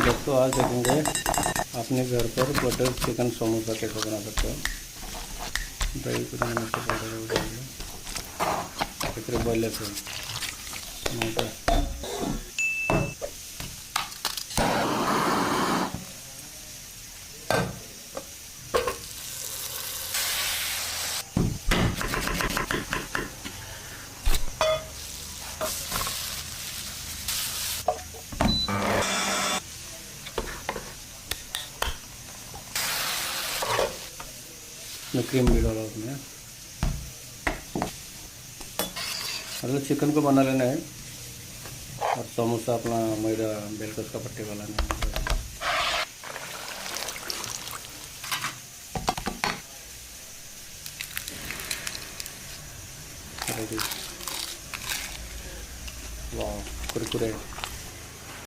दोस्तों आज देखेंगे अपने घर पर बटर चिकन समोसा कैसे बना सकते हो। दही को मिर्ची पाउडर बोले थे समोसा। में क्रीम भी डाला उसमें। मतलब चिकन को बना लेना है और समोसा अपना मैदा बेल कर उसका पट्टी वाला नहीं। वाह कुरकुरे।